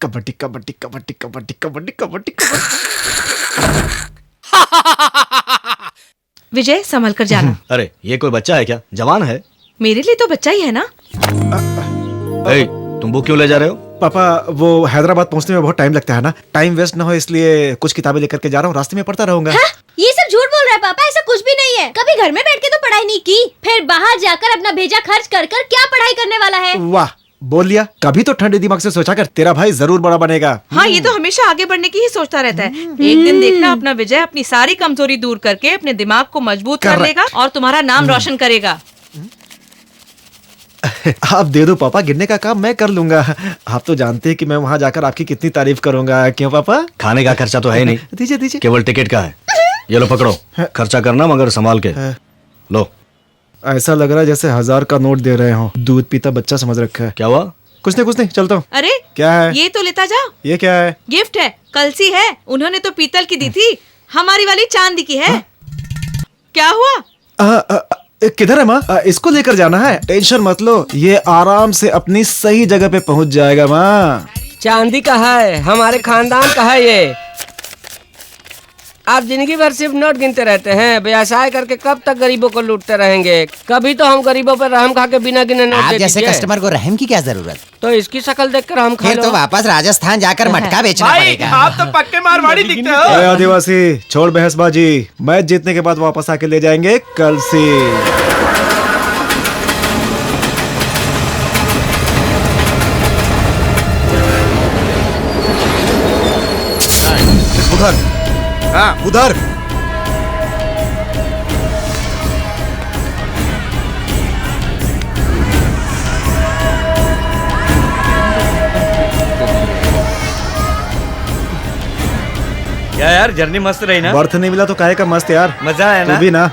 कबड्डी कबड्डी कबड्डी कबड्डी कबड्डी कबड्डी कबड्डी। विजय संभल कर जाना। अरे ये कोई बच्चा है क्या? जवान है। मेरे लिए तो बच्चा ही है ना। ए, तुम बुक क्यों ले जा रहे हो? पापा वो हैदराबाद पहुंचने में बहुत टाइम लगता है ना, टाइम वेस्ट ना हो इसलिए कुछ किताबें लेकर के जा रहा हूँ, रास्ते में पढ़ता रहूंगा। हाँ? ये सब झूठ बोल रहा है पापा, ऐसा कुछ भी नहीं है। कभी घर में बैठ के तो पढ़ाई नहीं की, फिर बाहर जाकर अपना भेजा खर्च कर कर क्या पढ़ाई करने वाला है? वाह, बोल लिया। कभी तो ठंडे दिमाग से सोचा कर, तेरा भाई जरूर बड़ा बनेगा। हाँ, ये तो हमेशा आगे बढ़ने की ही सोचता रहता है। एक दिन देखना अपना विजय अपनी सारी कमजोरी दूर करके अपने दिमाग को मजबूत कर Correct. लेगा और तुम्हारा नाम रोशन करेगा। आप दे दो पापा, गिरने का काम मैं कर लूंगा। आप तो जानते हैं कि मैं वहाँ जाकर आपकी कितनी तारीफ करूंगा, क्यों पापा? खाने का खर्चा तो है ही नहीं। दीजिए दीजिए। केवल टिकट का है। ये लो पकड़ो, खर्चा करना मगर संभाल के। लो। ऐसा लग रहा है जैसे 1000 का नोट दे रहे हो। दूध पीता बच्चा समझ रखा है। क्या हुआ? कुछ नहीं, चलता हूँ। अरे क्या है? ये तो लेता जाओ। ये क्या है? गिफ्ट है, कलसी है। उन्होंने तो पीतल की दी थी, हमारी वाली चांदी की है। क्या हुआ? किधर है माँ? इसको लेकर जाना है। टेंशन मत लो, ये आराम से अपनी सही जगह पे पहुँच जाएगा माँ। चांदी का है, हमारे खानदान का है ये। आप जिंदगी भर सिर्फ नोट गिनते रहते हैं, व्यवसाय करके कब तक गरीबों को लूटते रहेंगे? कभी तो हम गरीबों पर रहम खा के बिना गिने नोट आप दे जैसे दीजिए। कस्टमर को रहम की क्या जरूरत? तो इसकी शक्ल देखकर हम खा फिर लो। तो वापस राजस्थान जाकर मटका बेचना पड़ेगा। आप तो पक्के मारवाड़ी दिखते हो। अरे आदिवासी, छोड़ बहसबाजी। मैच जीतने के बाद वापस आके ले जाएंगे कलसी। उधर। हाँ उधर। क्या यार, जर्नी मस्त रही ना? बर्थ नहीं मिला तो काहे का मस्त यार। मजा आया तू ना? भी ना।